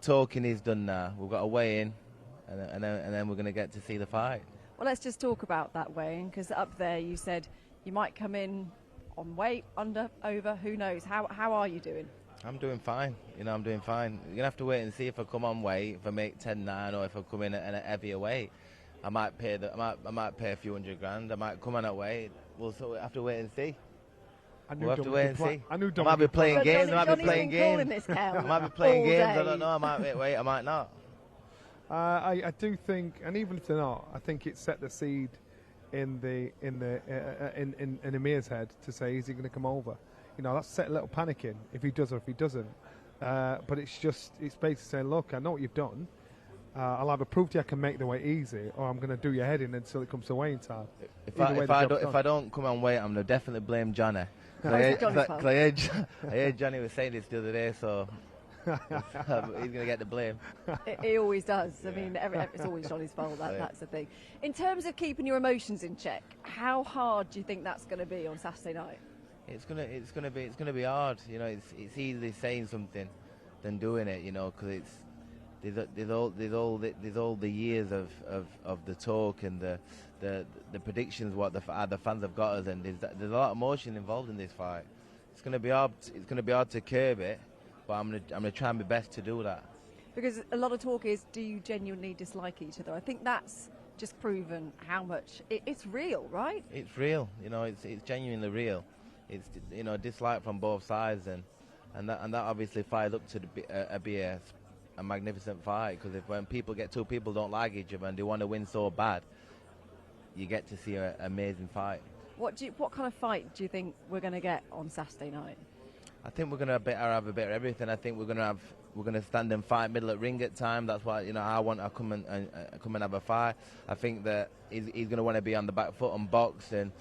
talking is done now. We've got a weigh-in, and then we're going to get to see the fight. Well, let's just talk about that weigh-in, because up there you said you might come in on weight, under, over, who knows. How are you doing? I'm doing fine. I'm doing fine. You're going to have to wait and see if I come on weight, if I make 10-9, or if I come in at a heavier weight. I might pay a few $100,000. I might come on at weight. We'll have to wait and see. We'll have to wait and see. I knew I might be playing games. I might be playing games. This, I might be playing games. I don't know. I might wait. I might not. I do think, and even if they're not, I think it set the seed in Amir's head to say, is he going to come over? That's set a little panic in if he does or if he doesn't. But it's basically saying, look, I know what you've done. I'll either prove to you I can make the weight easy, or I'm going to do your head in until it comes to weighing time. If I don't come on weight, I'm going to definitely blame Johnny. I heard Johnny was saying this the other day, so he's going to get the blame. He always does. I mean, it's always Johnny's fault. That's the thing. In terms of keeping your emotions in check, how hard do you think that's going to be on Saturday night? It's gonna be hard. It's easily saying something than doing it. Because there's all the years of the talk and the predictions what the fans have got us, and there's a lot of emotion involved in this fight. It's gonna be hard to curb it, but I'm gonna try my best to do that. Because a lot of talk is, do you genuinely dislike each other? I think that's just proven how much it's real, right? It's real. It's genuinely real. It's dislike from both sides, and that obviously fired up to be a magnificent fight, because when two people don't like each other and they want to win so bad, you get to see an amazing fight. What kind of fight do you think we're going to get on Saturday night? I think we're going to have a bit of everything. I think we're going to stand and fight middle at ring at time. That's why I want to come and have a fight. I think that he's going to want to be on the back foot and box and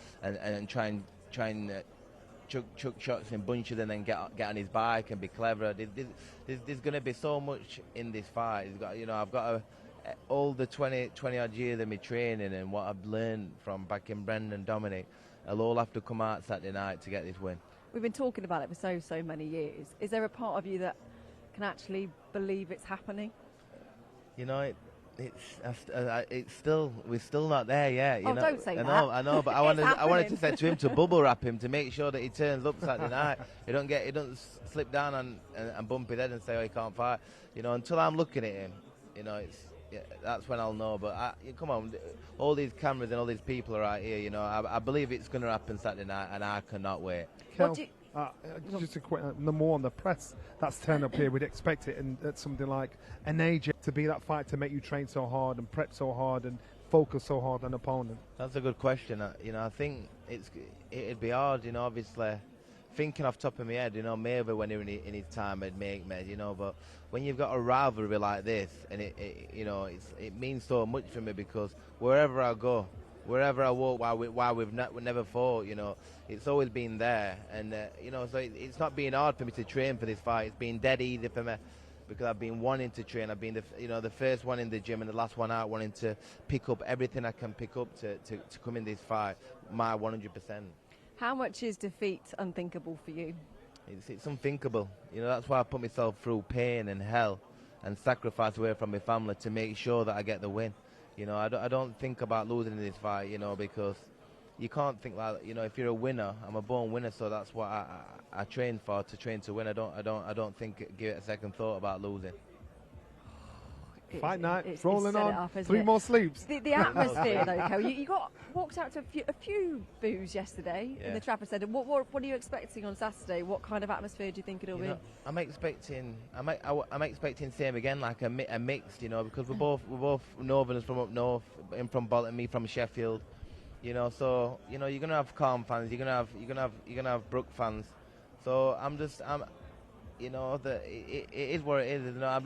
try and chuck shots in bunches and then get on his bike and be clever. There's going to be so much in this fight. I've got all the 20 odd years of my training and what I've learned from back in Brendan, Dominic, I'll all have to come out Saturday night to get this win. We've been talking about it for so many years. Is there a part of you that can actually believe it's happening? We're still not there yet. Don't say that. I know, but I wanted to say to him to bubble wrap him to make sure that he turns up Saturday night. He don't slip down and bump his head and say, oh, he can't fight. Until I'm looking at him, that's when I'll know. But come on, all these cameras and all these people are right here. I believe it's going to happen Saturday night, and I cannot wait. Just a quick number one, the press that's turned up here, we'd expect it, and that's something like an AJ to be that fight to make you train so hard and prep so hard and focus so hard on opponent. That's a good question. I think it'd be hard. Obviously, thinking off the top of my head, maybe when in his time I'd make me, but when you've got a rivalry like this, and it means so much for me, because wherever I go, wherever I walk, while we've never fought, it's always been there, and so it's not been hard for me to train for this fight. It's been dead easy for me, because I've been wanting to train. I've been the first one in the gym and the last one out, wanting to pick up everything I can pick up to come in this fight, my 100%. How much is defeat unthinkable for you? It's unthinkable. That's why I put myself through pain and hell and sacrifice away from my family to make sure that I get the win. I don't think about losing in this fight, because you can't think like, if you're a winner, I'm a born winner, so that's what I train for, to train to win. I don't give it a second thought about losing. Fight night, it's rolling on, 3 more sleeps. The atmosphere, though, Kell, you walked out to a few boos yesterday in the Trafford Centre. What are you expecting on Saturday? What kind of atmosphere do you think it'll be? I'm expecting same again, like a mixed, because we're both Northerners from up north, and from Bolton, me from Sheffield, so you're gonna have calm fans, you're gonna have Brook fans, so it is what it is. I'm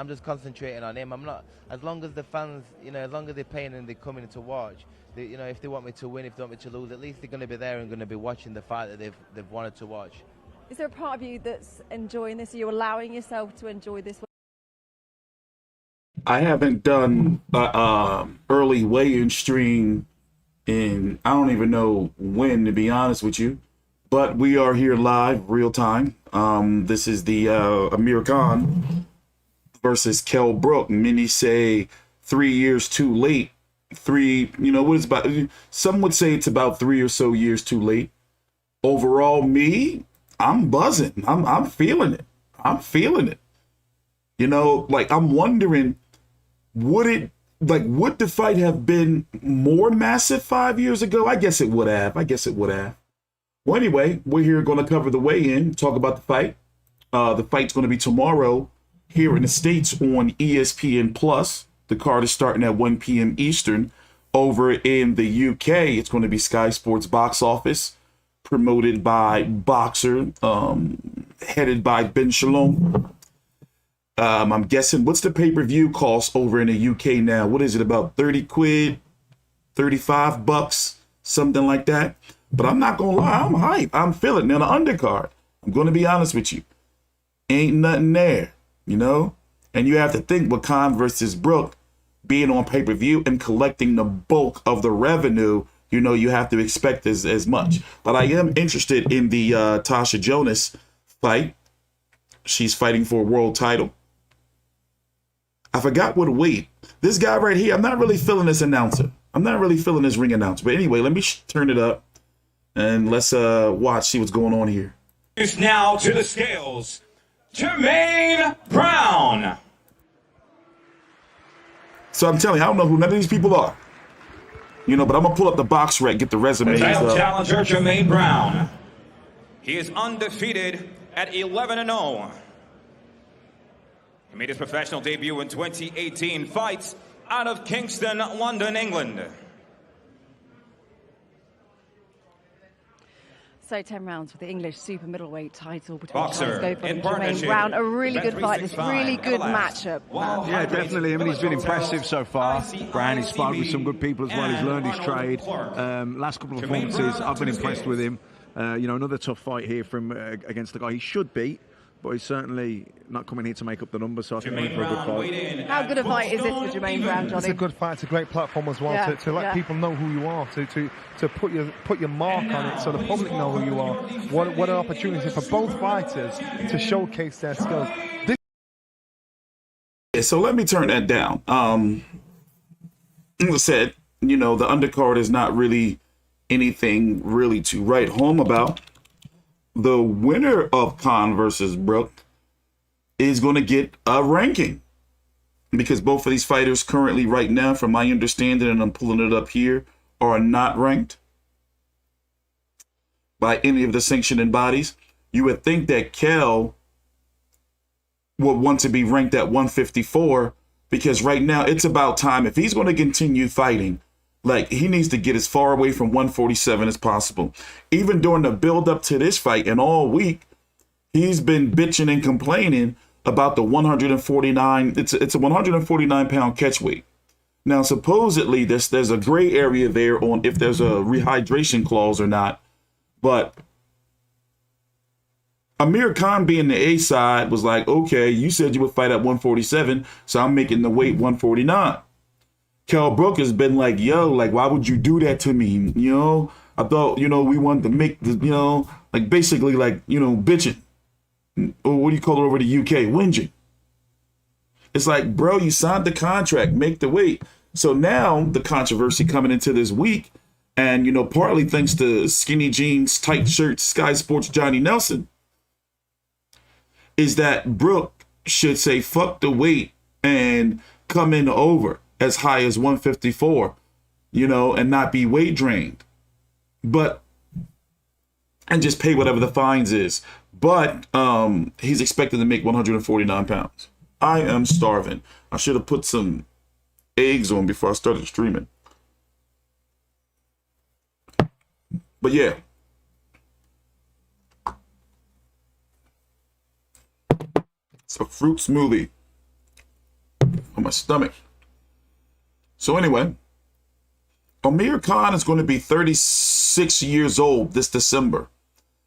just concentrating on him. I'm not, as long as the fans, as long as they're paying and they're coming to watch. If they want me to win, if they want me to lose, at least they're going to be there and going to be watching the fight that they've wanted to watch. Is there a part of you that's enjoying this? Are you allowing yourself to enjoy this? I haven't done early weigh-in stream in I don't even know when, to be honest with you. But we are here live, real time. This is the Amir Khan versus Kell Brook. Many say 3 years too late. What is about? Some would say it's about 3 or so years too late. Overall, I'm buzzing. I'm feeling it. I'm feeling it. I'm wondering, would the fight have been more massive 5 years ago? I guess it would have. Well, anyway, we're here going to cover the weigh-in, talk about the fight. The fight's going to be tomorrow here in the States on ESPN Plus. The card is starting at 1 p.m. Eastern. Over in the UK, it's going to be Sky Sports Box Office, promoted by Boxer, headed by Ben Shalom. I'm guessing, what's the pay-per-view cost over in the UK now? What is it, about 30 quid, 35 bucks, something like that? But I'm not going to lie, I'm hype. I'm feeling it. Now, the undercard, I'm going to be honest with you, ain't nothing there, And you have to think with Khan versus Brook being on pay-per-view and collecting the bulk of the revenue, you have to expect as much. But I am interested in the Tasha Jonas fight. She's fighting for a world title. I forgot what weight. This guy right here, I'm not really feeling this announcer. I'm not really feeling this ring announcer. But anyway, let me turn it up and let's watch, see what's going on here. Now to the scales, Germaine Brown. So I'm telling you, I don't know who none of these people are. But I'm going to pull up the box rec, get the resumes. The title challenger, Germaine Brown. He is undefeated at 11-0. He made his professional debut in 2018, fights out of Kingston, London, England. So 10 rounds for the English super middleweight title between Boxer Schofield in and Germaine Brown. A really good fight, this really good matchup. Yeah, definitely. I mean, he's been impressive so far. Brown, he's sparred with some good people as well. He's learned his trade. Last couple of performances, I've been impressed with him. Another tough fight here from against the guy he should beat, but he's certainly not coming here to make up the numbers, so I think we're in for a good fight. How good a fight is this for Germaine Brown, Johnny? It's a good fight. It's a great platform as well to let people know who you are, to put your mark on it so the public know who you are. What an opportunity for both fighters to showcase their skills. So let me turn that down. As I said, the undercard is not really anything really to write home about. The winner of Khan versus Brook is going to get a ranking, because both of these fighters currently right now, from my understanding, and I'm pulling it up here, are not ranked by any of the sanctioning bodies. You would think that Kell would want to be ranked at 154, because right now it's about time. If he's going to continue fighting, he needs to get as far away from 147 as possible. Even during the build up to this fight and all week, he's been bitching and complaining about the 149. It's a 149 pound catch weight. Now, supposedly there's a gray area there on if there's a rehydration clause or not. But Amir Khan, being the A side, was like, okay, you said you would fight at 147, so I'm making the weight 149. Kell Brook has been like, why would you do that to me? I thought, we wanted to make the, basically bitching. Or what do you call it over the UK? Whinging. It's like, bro, you signed the contract, make the weight. So now the controversy coming into this week, and, partly thanks to skinny jeans, tight shirts, Sky Sports Johnny Nelson, is that Brook should say, fuck the weight and come in over as high as 154, and not be weight drained, and just pay whatever the fines is. But he's expected to make 149 pounds. I am starving. I should have put some eggs on before I started streaming. But yeah. It's a fruit smoothie for my stomach. So anyway, Amir Khan is going to be 36 years old this December.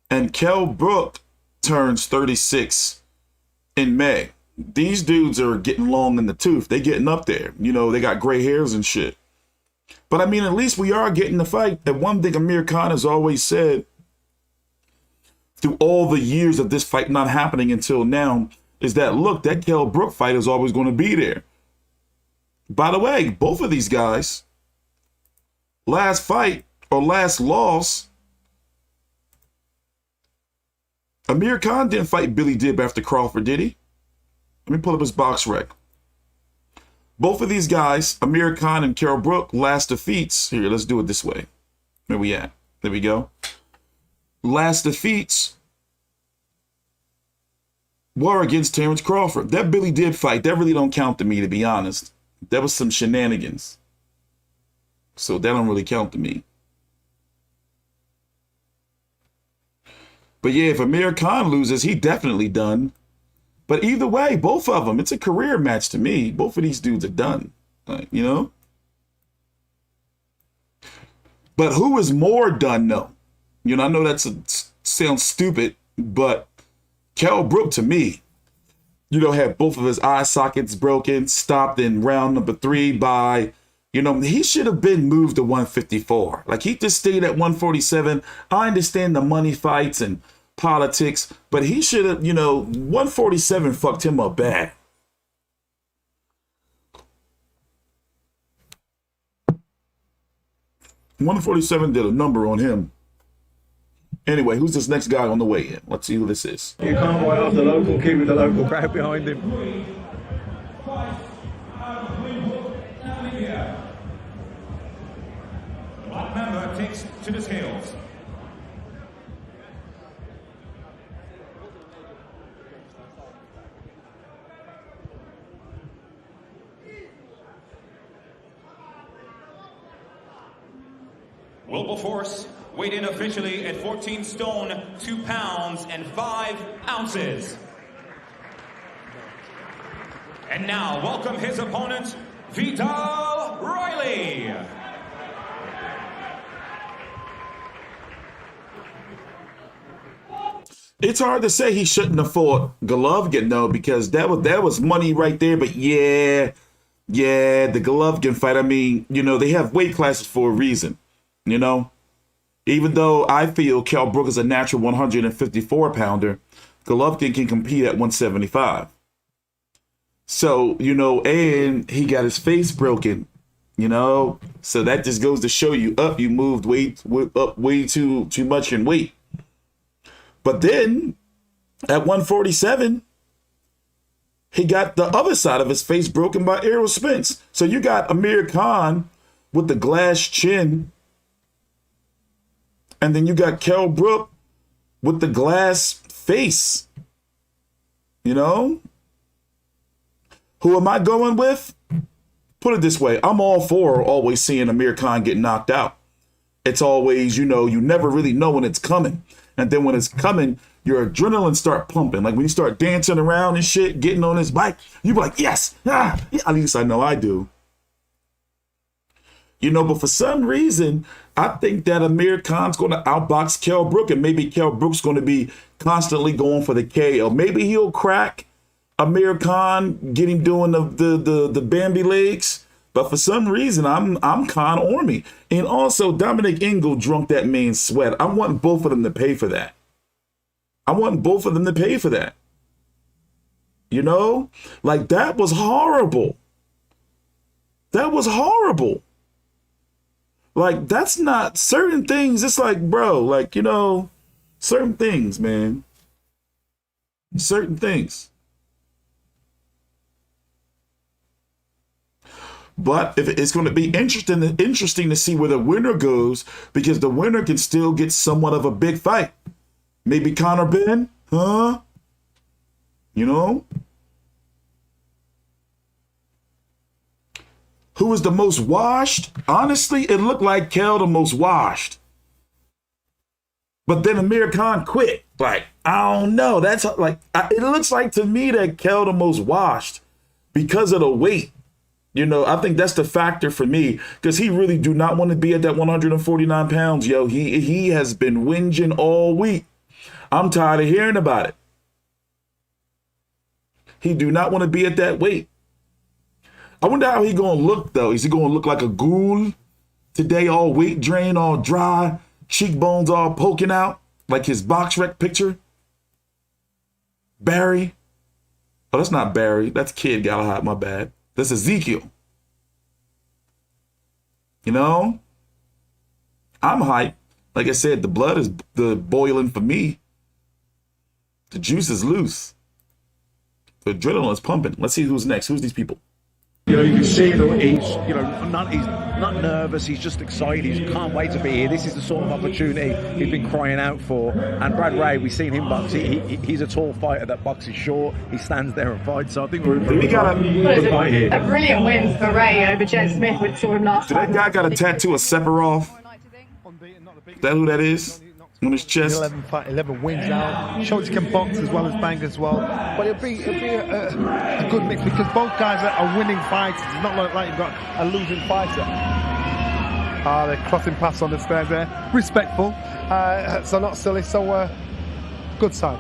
And Kell Brook turns 36 in May. These dudes are getting long in the tooth. They getting up there. They got gray hairs and shit. But I mean, at least we are getting the fight. And one thing Amir Khan has always said through all the years of this fight not happening until now, is that, look, that Kell Brook fight is always going to be there. By the way, both of these guys, last fight or last loss, Amir Khan didn't fight Billy Dib after Crawford, did he? Let me pull up his box rec. Both of these guys, Amir Khan and Kell Brook, last defeats. Here, let's do it this way. Where we at? There we go. Last defeats were against Terrence Crawford. That Billy Dib fight, that really don't count to me, to be honest. That was some shenanigans. So that don't really count to me. But yeah, if Amir Khan loses, he definitely done. But either way, both of them, it's a career match to me. Both of these dudes are done, like, you know? But who is more done, though? You know, I know sounds stupid, but Kell Brook, to me, you know, had both of his eye sockets broken, stopped in round number 3 by, you know, he should have been moved to 154. Like, he just stayed at 147. I understand the money fights and politics, but he should have, you know, 147 fucked him up bad. $147 did a number on him. Anyway, who's this next guy on the way in? Let's see who this is. You can't write off the local kid with the local crowd behind him. Black member takes to the scales. Wilberforce weighed in officially at 14 stone, 2 pounds, and 5 ounces. And now, welcome his opponent, Vital Riley. It's hard to say he shouldn't have fought Golovkin, though, because that was money right there. But yeah, the Golovkin fight, I mean, you know, they have weight classes for a reason, you know? Even though I feel Kell Brook is a natural 154-pounder, Golovkin can compete at 175. So, you know, and he got his face broken, you know? So that just goes to show you, you moved up way too much in weight. But then, at 147, he got the other side of his face broken by Errol Spence. So you got Amir Khan with the glass chin, and then you got Kell Brook with the glass face. You know? Who am I going with? Put it this way. I'm all for always seeing Amir Khan get knocked out. It's always, you know, you never really know when it's coming. And then when it's coming, your adrenaline start pumping. Like when you start dancing around and shit, getting on his bike, you be like, yes. Yeah. At least I know I do. You know, but for some reason, I think that Amir Khan's going to outbox Kell Brook, and maybe Kell Brook's going to be constantly going for the KO. Maybe he'll crack Amir Khan, get him doing the Bambi legs. But for some reason, I'm Khan Army. And also, Dominic Ingle drunk that man's sweat. I want both of them to pay for that. You know? Like, that was horrible. Like, that's not certain things. It's like, bro, like, you know, certain things, man. Certain things. But if it's going to be interesting to see where the winner goes, because the winner can still get somewhat of a big fight. Maybe Conor Ben, huh? You know? Who is the most washed? Honestly, it looked like Kell the most washed. But then Amir Khan quit. Like, I don't know. That's like, it looks like to me that Kell the most washed because of the weight. You know, I think that's the factor for me, because he really do not want to be at that 149 pounds, yo. He has been whinging all week. I'm tired of hearing about it. He do not want to be at that weight. I wonder how he going to look, though. Is he going to look like a ghoul today, all weight drained, all dry, cheekbones all poking out, like his box rec picture? Barry? Oh, that's not Barry. That's Kid Galahad, my bad. That's Ezekiel. You know? I'm hyped. Like I said, the blood is boiling for me. The juice is loose. The adrenaline is pumping. Let's see who's next. Who's these people? You know, you can see that he's not nervous. He's just excited. He can't wait to be here. This is the sort of opportunity he's been crying out for. And Brad Ray, we've seen him box. He's a tall fighter that boxes short. He stands there and fights. So I think we're in for a fight here. A brilliant win for Ray over Jen Smith, which saw him last time. That guy got a tattoo of Sephiroth? Is that who that is? On his chest. 11 wins now. Shows he can box as well as bang as well. But it'll be a good mix because both guys are winning fights. It's not like you've got a losing fighter. They're crossing paths on the stairs there. Respectful. So not silly. So good sign.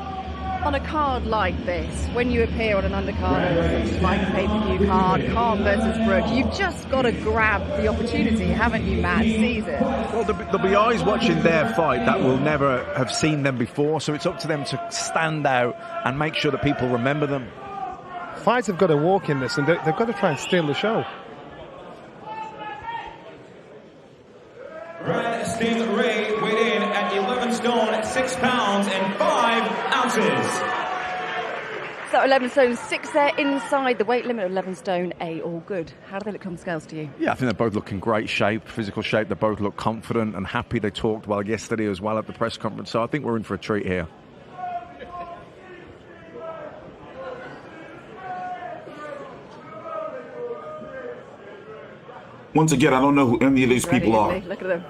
On a card like this, when you appear on an undercard, like a pay-per-view card, Khan versus Brook, you've just got to grab the opportunity, haven't you, Matt? Seize it. Well, there'll be eyes watching their fight that will never have seen them before, so it's up to them to stand out and make sure that people remember them. Fights have got to walk in this, and they've got to try and steal the show. Brad Sting Ray weighed in at 11 stone, 6 pounds and 5 ounces. So 11 stone 6 there inside the weight limit of 11 stone 8. All good. How do they look on the scales to you? Yeah, I think they're both looking great shape, physical shape. They both look confident and happy. They talked well yesterday as well at the press conference. So I think we're in for a treat here. Once again, I don't know who any of these people are. Look at them.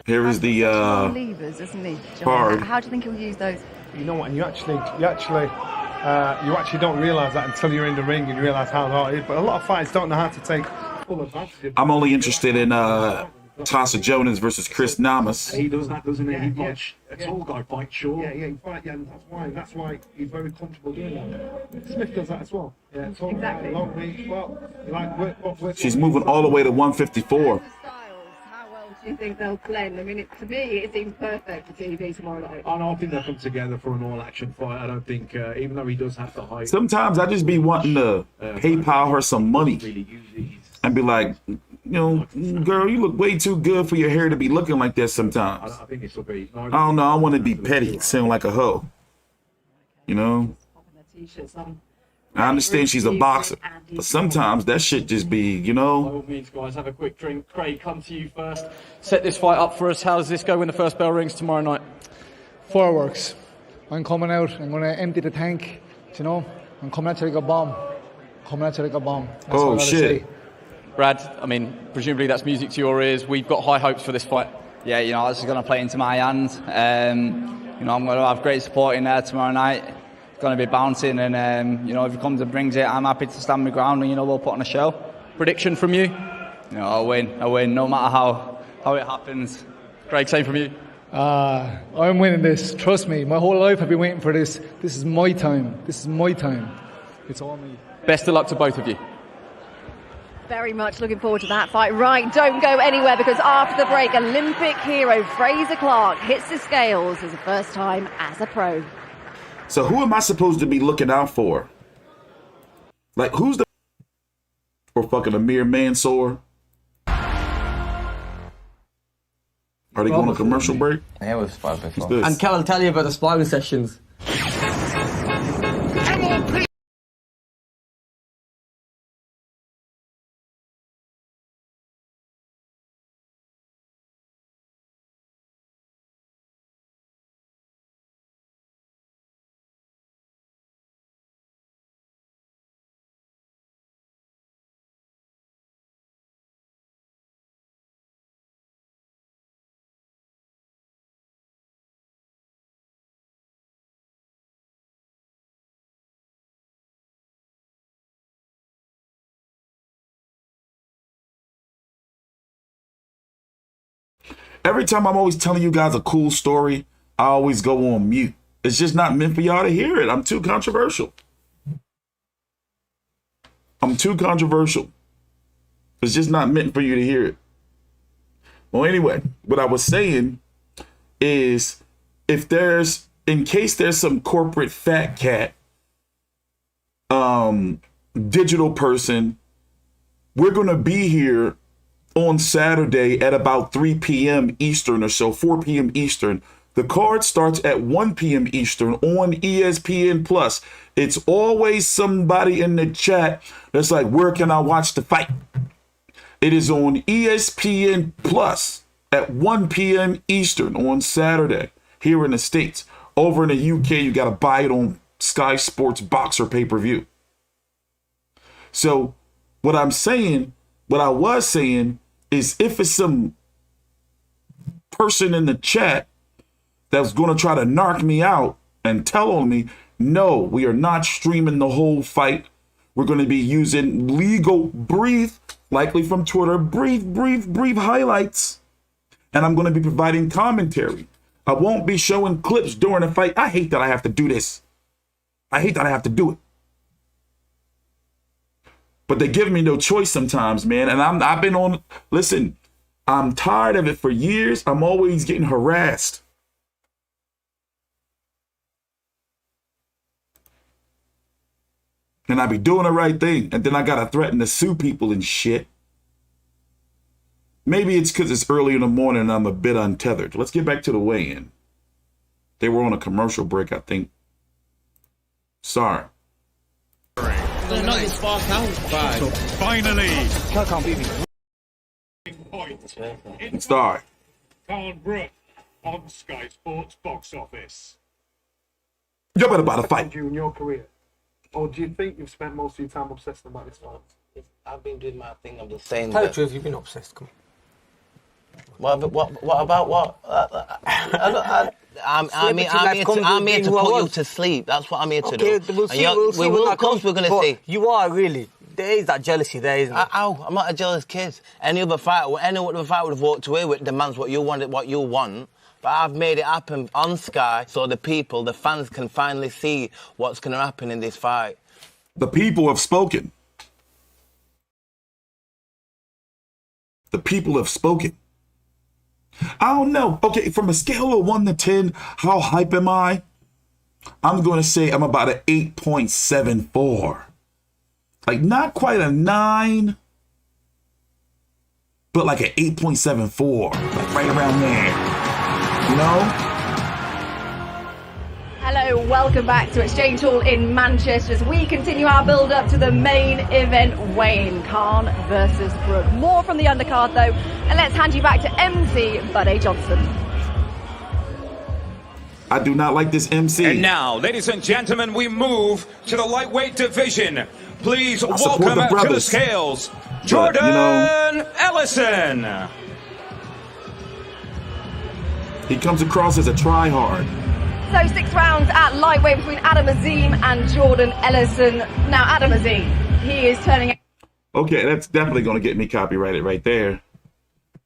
Here is the levers, isn't he? card. How do you think he'll use those? You know what? And you actually don't realise that until you're in the ring and you realise how hard it is. But a lot of fighters don't know how to take full advantage of it. I'm only interested in Tasha Jonas versus Chris Namus. He does that, doesn't he? He fights a tall guy fight short. He fights, and that's why he's very comfortable doing that. Smith does that as well. Yeah, tall guy, long reach. Well, you like work. She's moving all the way to 154. Do you think they'll blend? I mean, to me, it seems perfect for TV tomorrow night. I don't think they'll come together for an all-action fight. I don't think, even though he does have the height. Sometimes I just be wanting to PayPal her some money and be like, you know, girl, you look way too good for your hair to be looking like that sometimes. I think this will be. I don't know. I want to be petty, sound like a hoe. You know? I understand she's a boxer, but sometimes that shit just be, you know. By all means, guys, have a quick drink. Craig, come to you first. Set this fight up for us. How does this go when the first bell rings tomorrow night? Fireworks. I'm coming out. I'm going to empty the tank. You know, I'm coming out to like a bomb. That's oh shit! say. Brad, I mean, presumably that's music to your ears. We've got high hopes for this fight. Yeah, you know, this is going to play into my hands. You know, I'm going to have great support in there tomorrow night. Going to be bouncing, and you know, if he comes and brings it, I'm happy to stand my ground, and you know, we'll put on a show. Prediction from you? You know, I'll win, no matter how it happens. Craig, same from you. I'm winning this. Trust me, my whole life I've been waiting for this. This is my time. It's all me. Best of luck to both of you. Very much looking forward to that fight. Right, don't go anywhere because after the break, Olympic hero Fraser Clark hits the scales for the first time as a pro. So who am I supposed to be looking out for? Like, who's the or fucking Amir Mansour? Are they going to commercial break? Yeah, we've spoken before. And Kell will tell you about the sparring sessions. Every time I'm always telling you guys a cool story, I always go on mute. It's just not meant for y'all to hear it. I'm too controversial. It's just not meant for you to hear it. Well, anyway, what I was saying is in case there's some corporate fat cat digital person. We're going to be here on Saturday at about 3 p.m. Eastern or so, 4 p.m. Eastern. The card starts at 1 p.m. Eastern on ESPN Plus. It's always somebody in the chat that's like, where can I watch the fight? It is on ESPN Plus at 1 p.m. Eastern on Saturday here in the States. Over in the UK, you got to buy it on Sky Sports Boxer Pay-Per-View. So what I was saying is if it's some person in the chat that's going to try to narc me out and tell on me, no, we are not streaming the whole fight. We're going to be using legal brief, likely from Twitter, brief highlights. And I'm going to be providing commentary. I won't be showing clips during the fight. I hate that I have to do this. I hate that I have to do it. But they give me no choice sometimes, man. And I've been on, listen, I'm tired of it for years. I'm always getting harassed. And I be doing the right thing. And then I got to threaten to sue people and shit. Maybe it's because it's early in the morning and I'm a bit untethered. Let's get back to the weigh-in. They were on a commercial break, I think. Sorry. Not this far count. Finally. Sorry. Kell Brook on Sky Sports Box Office. You better buy the fight. You in your career, or do you think you've spent most of your time obsessed about this fight? I've been doing my thing. I'm just saying. Tell the truth, you've been obsessed. Come on. What about what? I'm here to put you to sleep. That's what I'm here to do. Okay, we'll see. We'll comes, we're going to see. You are really. There is that jealousy there, isn't there? I'm not a jealous kid. Any other fight would have walked away with demands what you want. But I've made it happen on Sky so the people, the fans can finally see what's going to happen in this fight. The people have spoken. The people have spoken. I don't know. Okay, from a scale of 1 to 10, how hype am I? I'm going to say I'm about an 8.74. Like, not quite a 9, but like an 8.74. Like right around there. You know? Hello, welcome back to Exchange Hall in Manchester as we continue our build-up to the main event weigh-in, Khan versus Brook. More from the undercard, though, and let's hand you back to MC Buddy Johnson. I do not like this MC. And now, ladies and gentlemen, we move to the lightweight division. Please welcome to the scales, Jordan Ellison. He comes across as a try-hard. So 6 rounds at lightweight between Adam Azim and Jordan Ellison. Now, Adam Azim, he is turning... Okay, that's definitely going to get me copyrighted right there.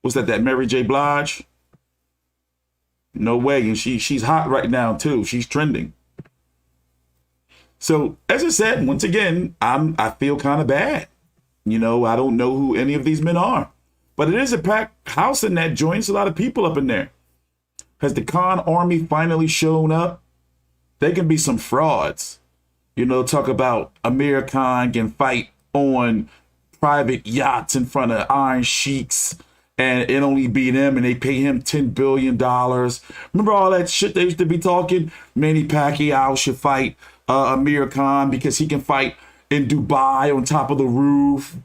What's that Mary J. Blige? No way. And she's hot right now, too. She's trending. So, as I said, once again, I feel kind of bad. You know, I don't know who any of these men are. But it is a packed house in that joint. There's a lot of people up in there. Has the Khan army finally shown up? They can be some frauds. You know, talk about Amir Khan can fight on private yachts in front of iron sheiks and it only beat him and they pay him $10 billion. Remember all that shit they used to be talking? Manny Pacquiao should fight Amir Khan because he can fight in Dubai on top of the roof.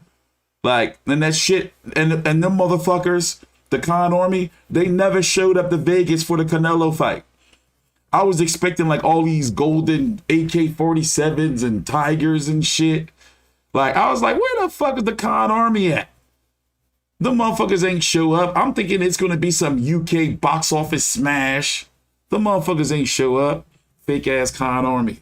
Like, and that shit, and them motherfuckers, the Khan army, they never showed up to Vegas for the Canelo fight. I was expecting like all these golden AK-47s and Tigers and shit. Like, I was like, where the fuck is the Khan army at? The motherfuckers ain't show up. I'm thinking it's going to be some UK box office smash. The motherfuckers ain't show up. Fake ass Khan army.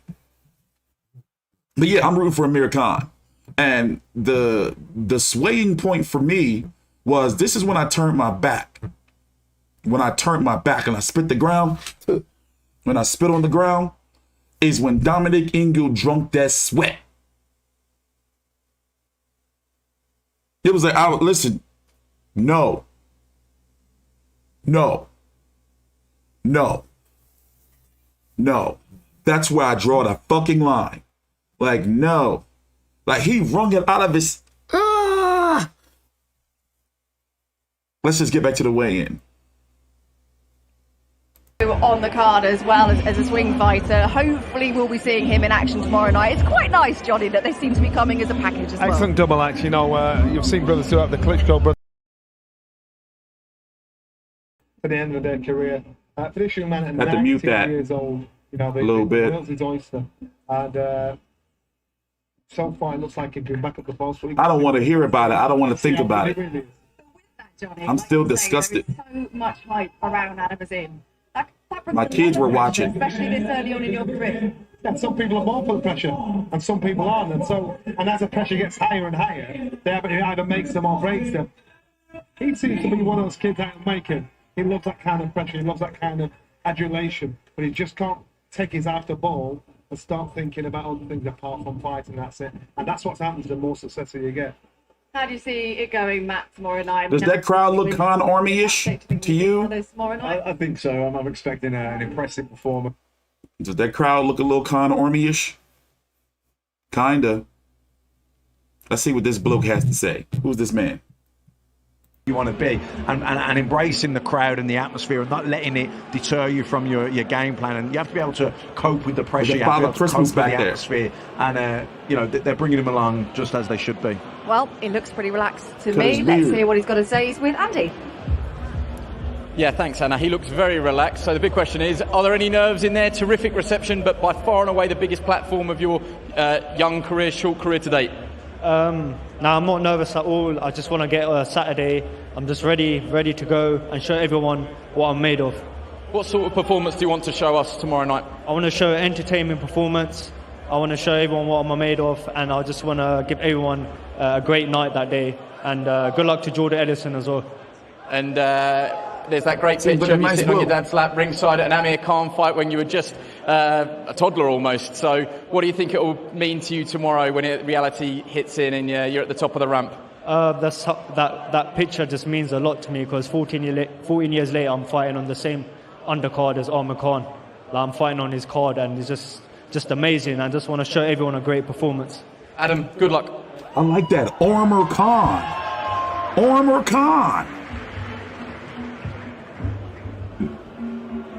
But yeah, I'm rooting for Amir Khan. And the swaying point for me was this is when I turned my back. When I turned my back and I spit the ground, when I spit on the ground, is when Dominic Ingle drunk that sweat. It was like, listen, no. That's where I draw the fucking line. Like, no. Like, he wrung it out of his... Let's just get back to the weigh-in. On the card as well as a swing fighter. Hopefully we'll be seeing him in action tomorrow night. It's quite nice, Johnny, that they seem to be coming as a package as well. Excellent double act. You know, you've seen brothers do it, the Klitschko brothers. For the end of their career. For this young man at 19 years old, you know, the world's his oyster. And so far it looks like he's been back at the post. I don't want to hear about it. I don't want to think about it. I'm still disgusted. So much hype around Adam Azim. My kids were watching. Especially this early on in your career. And some people are born for the pressure, and some people aren't. And as the pressure gets higher and higher, it either makes them or breaks them. He seems to be one of those kids out of making. He loves that kind of pressure. He loves that kind of adulation. But he just can't take his eye off the ball and start thinking about other things apart from fighting. That's it. And that's what happens the more successful you get. How do you see it going, Matt, tomorrow night? Does that crowd look Khan Army-ish to you? I think so. I'm expecting an impressive performance. Does that crowd look a little Khan Army-ish? Kinda. Let's see what this bloke has to say. Who's this man? You want to be and embracing the crowd and the atmosphere and not letting it deter you from your game plan, and you have to be able to cope with the pressure. You have to be able to cope with the atmosphere, and you know, they're bringing him along just as they should be. Well, he looks pretty relaxed to me. Let's hear what he's got to say. He's with Andy. Yeah, thanks, Anna. He looks very relaxed. So the big question is, are there any nerves in there? Terrific reception, but by far and away the biggest platform of your young career, short career to date. No, I'm not nervous at all. I just want to get Saturday. I'm just ready to go and show everyone what I'm made of. What sort of performance do you want to show us tomorrow night? I want to show an entertainment performance. I want to show everyone what I'm made of, and I just want to give everyone a great night that day. And good luck to Jordan Edison as well. And there's that great picture of you sitting on your dad's lap ringside at an Amir Khan fight when you were just a toddler almost. So what do you think it will mean to you tomorrow when reality hits in and you're at the top of the ramp? That picture just means a lot to me, because 14 years later I'm fighting on the same undercard as Amir Khan. Like, I'm fighting on his card, and it's just amazing. I just want to show everyone a great performance. Adam, good luck. I like that. Amir Khan. Amir Khan.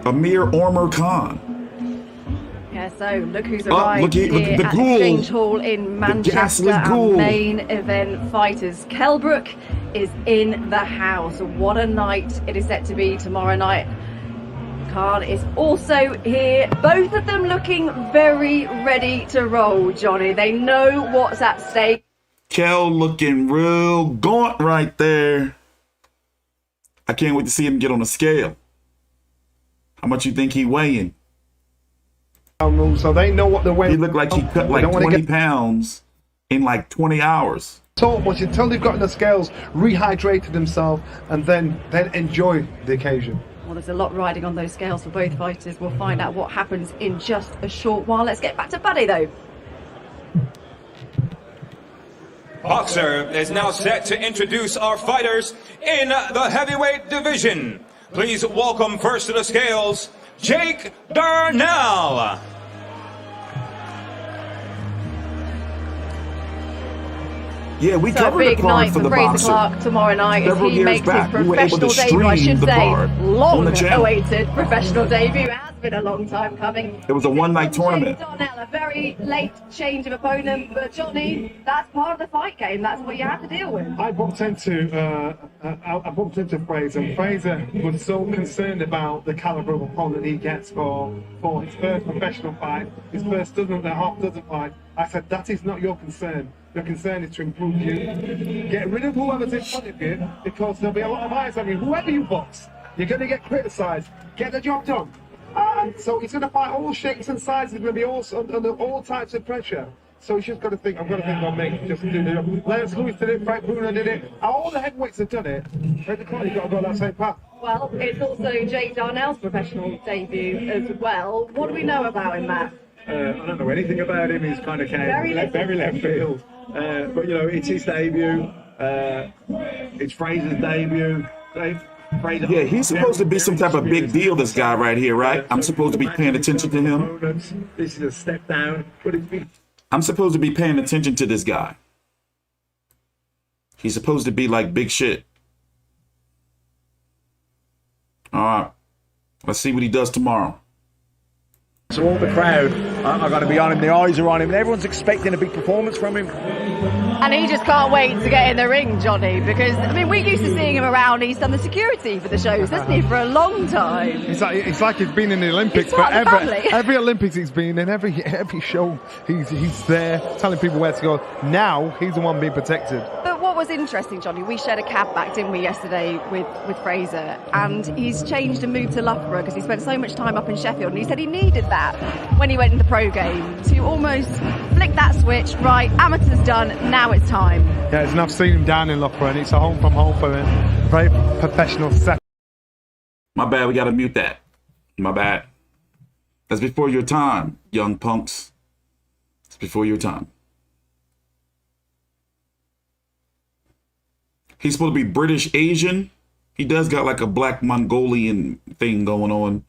Amir Khan. Yeah, so look who's arrived here the at ghoul, Exchange Hall in Manchester. Our main event fighters. Kell Brook is in the house. What a night it is set to be tomorrow night. Khan is also here. Both of them looking very ready to roll, Johnny. They know what's at stake. Kell looking real gaunt right there. I can't wait to see him get on a scale. How much you think he weighing? So they know what they're weighing. He looked like he cut like 20 pounds in like 20 hours. So much until they've gotten the scales, rehydrated themselves, and then enjoy the occasion. Well, there's a lot riding on those scales for both fighters. We'll find out what happens in just a short while. Let's get back to Buddy, though. Boxer is now set to introduce our fighters in the heavyweight division. Please welcome first to the scales, Jake Darnell. Yeah, we so covered a big the card night for the Fraser boxer. Clark tomorrow night as he makes his we were able professional to debut. I stream should the say, card long on the channel. awaited professional debut. It has been a long time coming. It was a one-night tournament. Darnell, a very late change of opponent, but Johnny, that's part of the fight game. That's what you have to deal with. I bumped into Fraser, and Fraser was so concerned about the caliber of opponent he gets for his first professional fight, his first half-dozen fight. I said, that is not your concern. Your concern is to improve you. Get rid of whoever's in front of you, because there'll be a lot of eyes on you. Whoever you box, you're going to get criticised. Get the job done. So he's going to fight all shapes and sizes. He's going to be under all types of pressure. So he's just got to think, I've got to think on me. Just do the job. Lance Lewis did it, Frank Bruno did it. All the heavyweights have done it. Right, you've got to go that same path. Well, it's also Jake Darnell's professional debut as well. What do we know about him, Matt? I don't know anything about him. He's kind of very left field. But, you know, it's his debut. It's Fraser's debut. Fraser, yeah, he's supposed to be some type of big deal, this guy right here, right? I'm supposed to be paying attention to him. This is a step down. But I'm supposed to be paying attention to this guy. He's supposed to be like big shit. All right. Let's see what he does tomorrow. So all the crowd are going to be on him. The eyes are on him. And everyone's expecting a big performance from him. And he just can't wait to get in the ring, Johnny, because, I mean, we're used to seeing him around. He's done the security for the shows, hasn't he, for a long time. It's like he's been in the Olympics, but every Olympics he's been in, every show he's there telling people where to go. Now he's the one being protected. But what was interesting, Johnny, we shared a cab back, didn't we, yesterday with Fraser, and he's changed and moved to Loughborough because he spent so much time up in Sheffield, and he said he needed that when he went in the pro game to almost flick that switch. Right, amateur's done, now it's time. Yeah, and I've seen him down in Loughborough, and it's a home from home for him. Very professional set. My bad, we gotta mute that. My bad. That's before your time, young punks. It's before your time. He's supposed to be British Asian. He does got like a black Mongolian thing going on.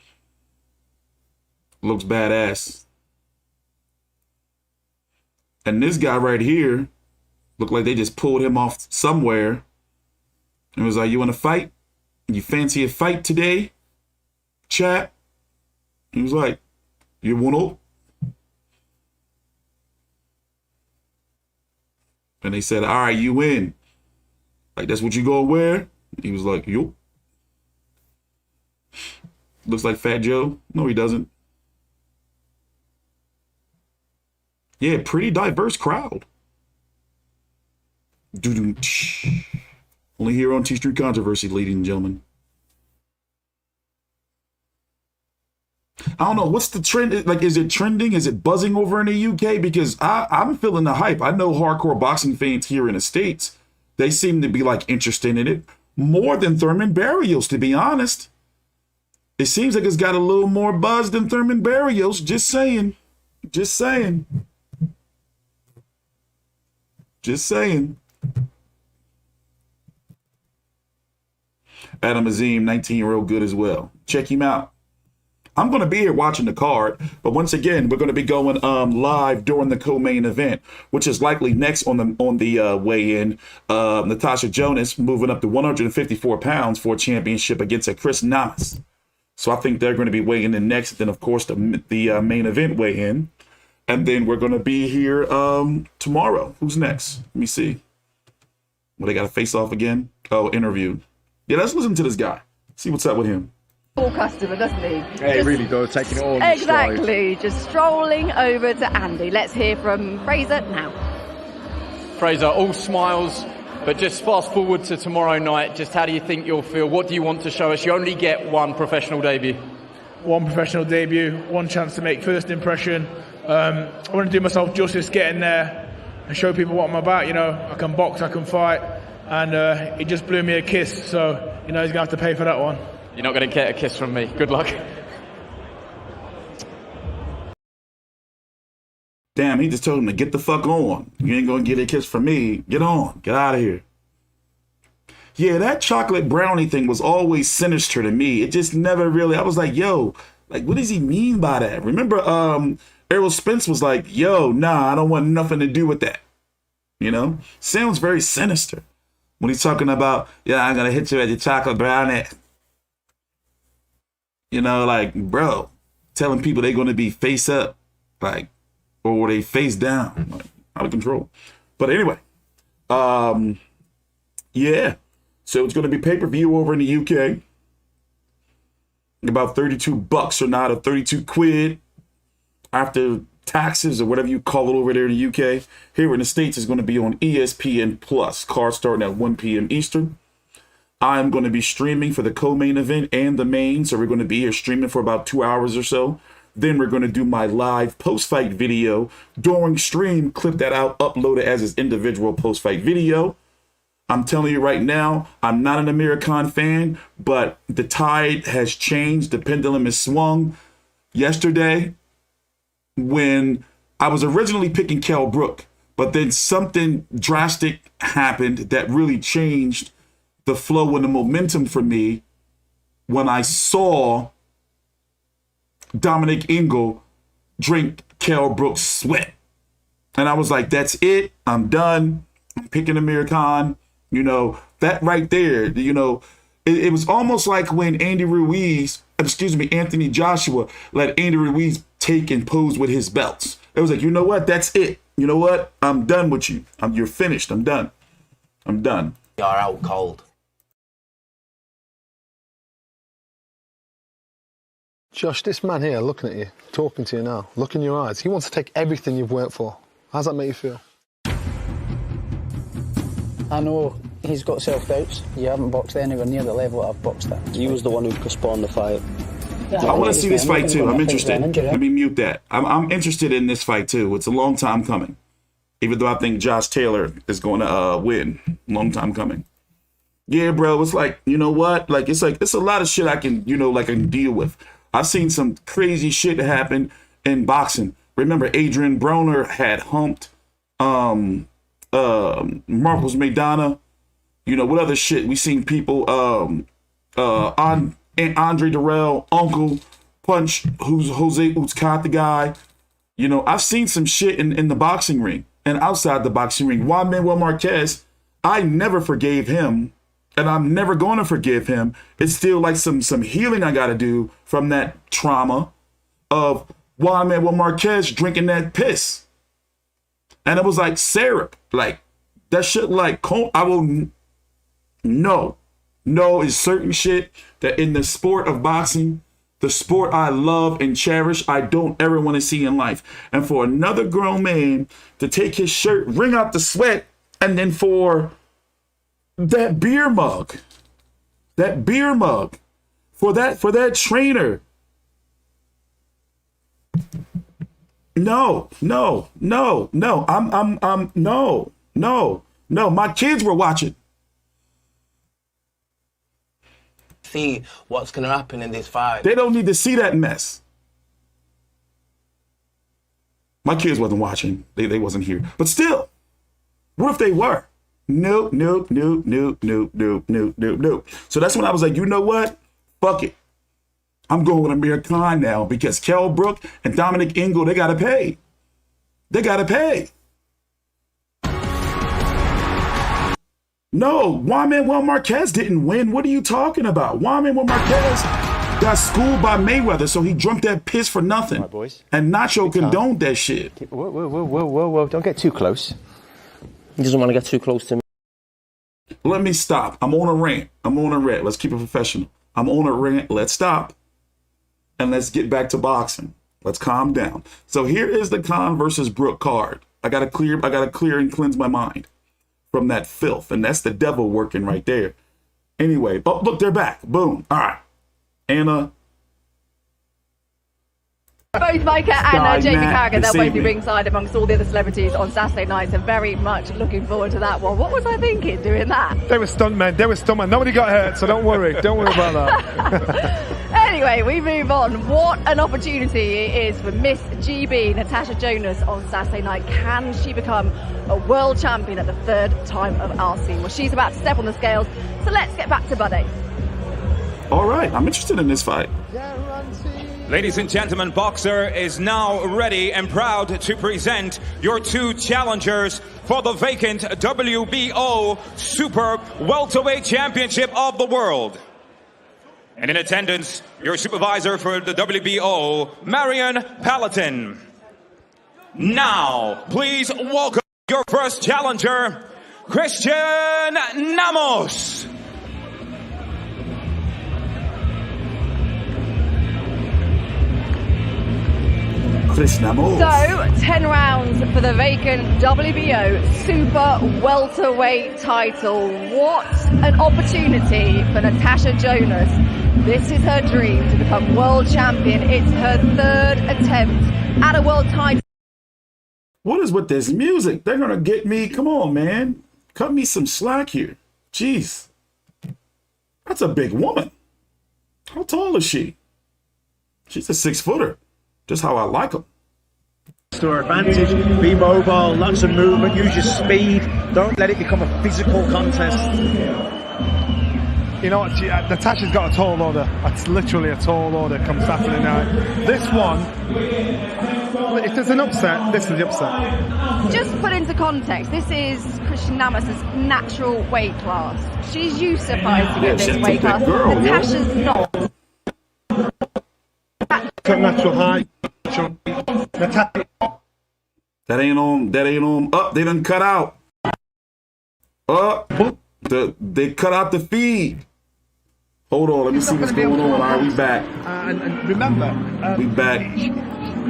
Looks badass. And this guy right here looked like they just pulled him off somewhere and was like, you want to fight? You fancy a fight today, chat? He was like, you want to? And they said, all right, you win. Like, that's what you gonna wear? He was like, yo. Looks like Fat Joe. No, he doesn't. Yeah, pretty diverse crowd. Only here on T Street Controversy, ladies and gentlemen. I don't know, what's the trend? Like, is it trending? Is it buzzing over in the UK? Because I'm feeling the hype. I know hardcore boxing fans here in the States, they seem to be like interested in it more than Thurman Barrios, to be honest. It seems like it's got a little more buzz than Thurman Barrios. Just saying. Just saying. Just saying. Adam Azim, 19-year-old, good as well. Check him out. I'm going to be here watching the card, but once again, we're going to be going live during the co-main event, which is likely next on the weigh-in. Natasha Jonas moving up to 154 pounds for a championship against a Chris Namus. So I think they're going to be weighing in next. Then, of course, the main event weigh-in. And then we're going to be here tomorrow. Who's next? Let me see. Well, they got to face off again? Oh, interview. Yeah, let's listen to this guy. See what's up with him. Full customer, doesn't he? Yeah, he really does, taking it all in exactly, just strolling over to Andy. Let's hear from Fraser now. Fraser, all smiles, but just fast forward to tomorrow night. Just how do you think you'll feel? What do you want to show us? You only get one professional debut. One professional debut, one chance to make first impression. I want to do myself justice, get in there and show people what I'm about. You know, I can box, I can fight, and he just blew me a kiss, so you know he's gonna have to pay for that one. You're not going to get a kiss from me. Good luck. Damn, he just told him to get the fuck on. You ain't going to get a kiss from me. Get on. Get out of here. Yeah, that chocolate brownie thing was always sinister to me. It just never really, I was like, yo, like, what does he mean by that? Remember, Errol Spence was like, yo, nah, I don't want nothing to do with that. You know? Sounds very sinister. When he's talking about, yeah, I'm going to hit you at your chocolate brownie. You know, like, bro, telling people they're going to be face up, like, or they face down, like, out of control. But anyway, yeah. So it's going to be pay-per-view over in the UK. About $32 or not, or 32 quid after taxes or whatever you call it over there in the UK. Here in the States, it's going to be on ESPN Plus. Card starting at 1 p.m. Eastern. I'm going to be streaming for the co-main event and the main. So we're going to be here streaming for about 2 hours or so. Then we're going to do my live post-fight video during stream, clip that out, upload it as his individual post-fight video. I'm telling you right now, I'm not an Amir Khan fan, but the tide has changed. The pendulum has swung. Yesterday, when I was originally picking Kell Brook, but then something drastic happened that really changed the flow and the momentum for me when I saw Dominic Ingle drink Kell Brook's sweat. And I was like, that's it. I'm done. I'm picking Amir Khan. You know, that right there, you know, it was almost like when Anthony Joshua let Andy Ruiz take and pose with his belts. It was like, you know what? That's it. You know what? I'm done with you. You're finished. I'm done. I'm done. You're out cold. Josh, this man here looking at you, talking to you now, look in your eyes. He wants to take everything you've worked for. How does that make you feel? I know he's got self-doubts. You haven't boxed anywhere near the level I've boxed at. He was the one who postponed the fight. I want to see this fight too. I'm interested. Let me mute that. I'm interested in this fight too. It's a long time coming. Even though I think Josh Taylor is going to win. Long time coming. Yeah, bro. It's like, you know what? Like, it's a lot of shit I can, you know, like I can deal with. I've seen some crazy shit happen in boxing. Remember, Adrian Broner had humped Marcos Maidana. You know, what other shit? We seen people, Andre Durrell, Uncle Punch, who's Jose Uzcat, the guy. You know, I've seen some shit in the boxing ring and outside the boxing ring. Juan Manuel Marquez, I never forgave him, and I'm never going to forgive him. It's still like some healing I got to do from that trauma of Juan Manuel Marquez drinking that piss. And it was like syrup, like that shit. Like I will no is certain shit that in the sport of boxing, the sport I love and cherish, I don't ever want to see in life. And for another grown man to take his shirt, wring out the sweat, and then for that beer mug, for that trainer. No. My kids were watching. See what's going to happen in this fight. They don't need to see that mess. My kids wasn't watching. They wasn't here. But still, what if they were? No. So that's when I was like, you know what? Fuck it. I'm going with Amir Khan now because Kell Brook and Dominic Ingle, they got to pay. No, Juan Manuel Marquez didn't win. What are you talking about? Juan Manuel Marquez got schooled by Mayweather, so he drunk that piss for nothing. Right, boys. And Nacho condoned that shit. Whoa. Don't get too close. He doesn't want to get too close to me. Let me stop. I'm on a rant. Let's keep it professional. I'm on a rant. Let's stop. And let's get back to boxing. Let's calm down. So here is the Khan versus Brook card. I gotta clear and cleanse my mind from that filth. And that's the devil working right there. Anyway, oh, look, they're back. Boom. All right. Anna. Both Micah and Jamie Carragher, they'll both be ringside amongst all the other celebrities on Saturday night, so very much looking forward to that one. What was I thinking doing that? They were stuntmen. Nobody got hurt, so don't worry. Don't worry about that. Anyway, we move on. What an opportunity it is for Miss GB, Natasha Jonas, on Saturday night. Can she become a world champion at the third time of RC? Well, she's about to step on the scales, so let's get back to Buddy. All right, I'm interested in this fight. Ladies and gentlemen, Boxer is now ready and proud to present your two challengers for the vacant WBO Super Welterweight Championship of the World. And in attendance, your supervisor for the WBO, Marion Paladin. Now, please welcome your first challenger, Christian Namus. So, 10 rounds for the vacant WBO Super Welterweight title. What an opportunity for Natasha Jonas. This is her dream to become world champion. It's her third attempt at a world title. What is with this music? They're going to get me. Come on, man. Cut me some slack here. Jeez. That's a big woman. How tall is she? She's a 6-footer. Just how I like them. To her advantage, be mobile, lots of movement, use your speed. Don't let it become a physical contest. You know what, Natasha's got a tall order. It's literally a tall order come Saturday night. This one, If there's an upset, this is the upset. Just put into context, this is Christian Namus's natural weight class. She's used to fighting at this weight class. Natasha's not. Natural height. That ain't on. Up, they done cut out. They cut out the feed. Hold on, let me see what's going on. All right, we back. And remember, we back.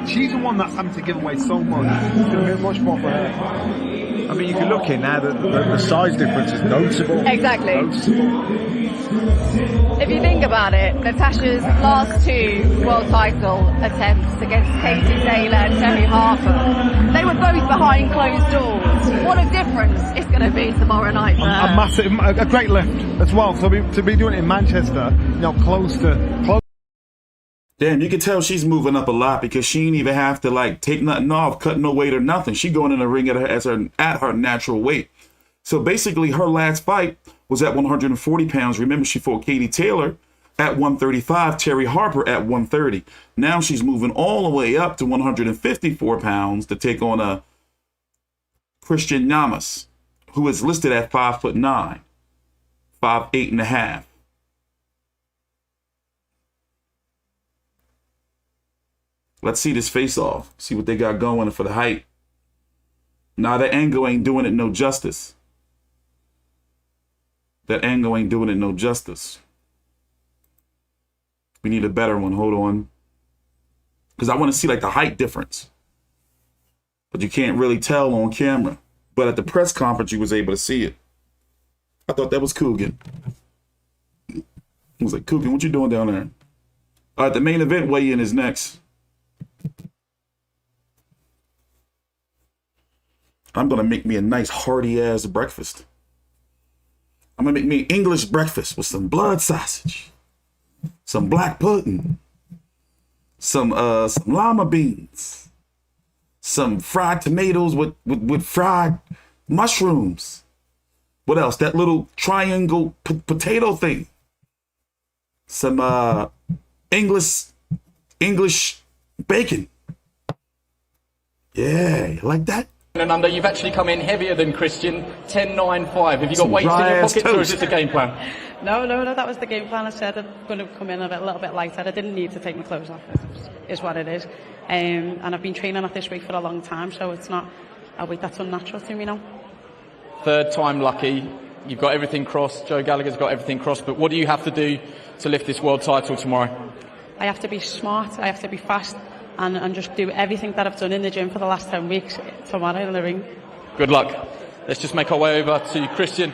She's the one that's having to give away so much. It's going to be much more for her. I mean, you can look in now, the size difference is noticeable. Exactly. Noticeable. If you think about it, Natasha's last 2 world title attempts against Katie Taylor and Terry Harper, they were both behind closed doors. What a difference it's going to be tomorrow night there. A great lift as well. So to be doing it in Manchester, close to. Damn, you can tell she's moving up a lot because she ain't even have to like take nothing off, cut no weight or nothing. She going in the ring at her natural weight. So basically, her last fight was at 140 pounds. Remember, she fought Katie Taylor at 135, Terry Harper at 130. Now she's moving all the way up to 154 pounds to take on a Christian Namus, who is listed at 5'9", 5'8.5". Let's see this face off. See what they got going for the height. Nah, that angle ain't doing it no justice. That angle ain't doing it no justice. We need a better one. Hold on. Because I want to see like the height difference. But you can't really tell on camera. But at the press conference, you was able to see it. I thought that was Coogan. I was like, Coogan, what you doing down there? All right, the main event weigh-in is next. I'm going to make me a nice hearty-ass breakfast. I'm going to make me an English breakfast with some blood sausage, some black pudding, some lima beans, some fried tomatoes with fried mushrooms. What else? That little triangle potato thing. Some English bacon. Yeah, you like that? And under, you've actually come in heavier than Christian, 10.95. Have you got weights in your pockets or is it the game plan? No, that was the game plan. I said I'm going to come in a little bit lighter. I didn't need to take my clothes off, is what it is. And I've been training at this weight for a long time, so it's not a weight that's unnatural to me now. Third time lucky. You've got everything crossed. Joe Gallagher's got everything crossed. But what do you have to do to lift this world title tomorrow? I have to be smart. I have to be fast. And just do everything that I've done in the gym for the last 10 weeks tomorrow in the ring. Good luck. Let's just make our way over to Christian.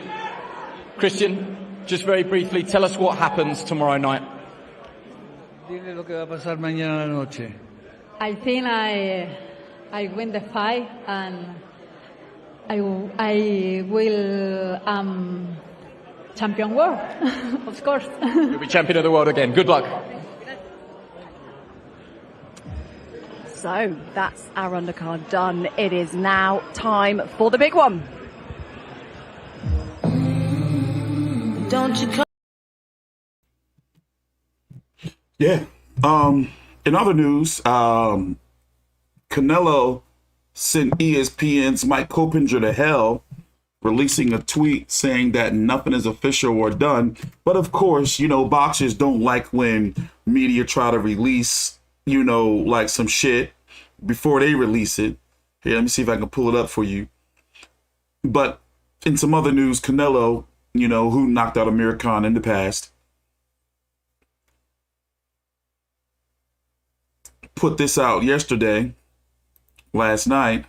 Christian, just very briefly, tell us what happens tomorrow night. Dile lo que va a pasar mañana a la noche. I think I win the fight and I will champion world, of course. You'll be champion of the world again. Good luck. So that's our undercard done. It is now time for the big one. Don't you come? Yeah. In other news, Canelo sent ESPN's Mike Coppinger to hell, releasing a tweet saying that nothing is official or done. But of course, boxers don't like when media try to release, like some shit before they release it. Here, let me see if I can pull it up for you. But in some other news, Canelo, who knocked out Amir Khan in the past, put this out last night.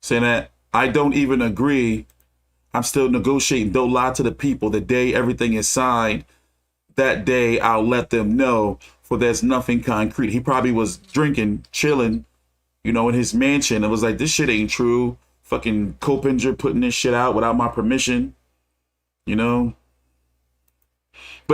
Saying that I don't even agree. I'm still negotiating. Don't lie to the people. The day everything is signed, that day I'll let them know, for there's nothing concrete. He probably was drinking, chilling, in his mansion. It was like, this shit ain't true. Fucking Coppinger putting this shit out without my permission, But